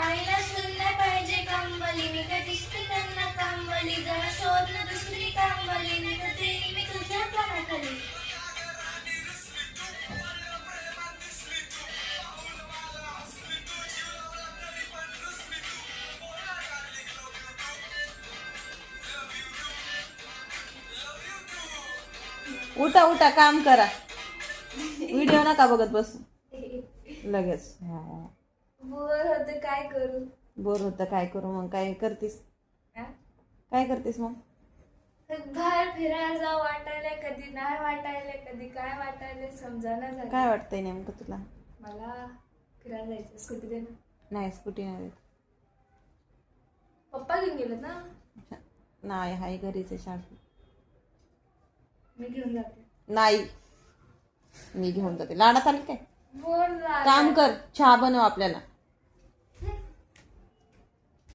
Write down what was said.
आईला सुनला पाहिजे कंबली, मी का दिसते त्यांना कंबली, जरा शोध ना दुसरी कंबली, नाही तर ते मी तुझ्या कानाखाली. उठा उठा, काम करा. व्हिडिओ नका बघत बसू लगेच. बोर होते, काय करू. बोर होतं, काय करू मग? काय करतीस? हा? काय करतीस मग? बाहेर फिरायला जाऊ वाटायला, कधी नाही वाटायला, कधी काय वाटायला, समजायला झालं. काय वाटतंय नेमकं तुला? मला फिरायला जायचं. स्कूटी दे ना. नाही, स्कूटी नाही देत. पप्पा घेऊन गेलेत ना. नाही, हाय घरीच आहे, शाळेत. मी घेऊन जाते. नाही, मी घेऊन जाते. लाडात आली काय? बोर झालं. काम कर, चहा बनव आपल्याला.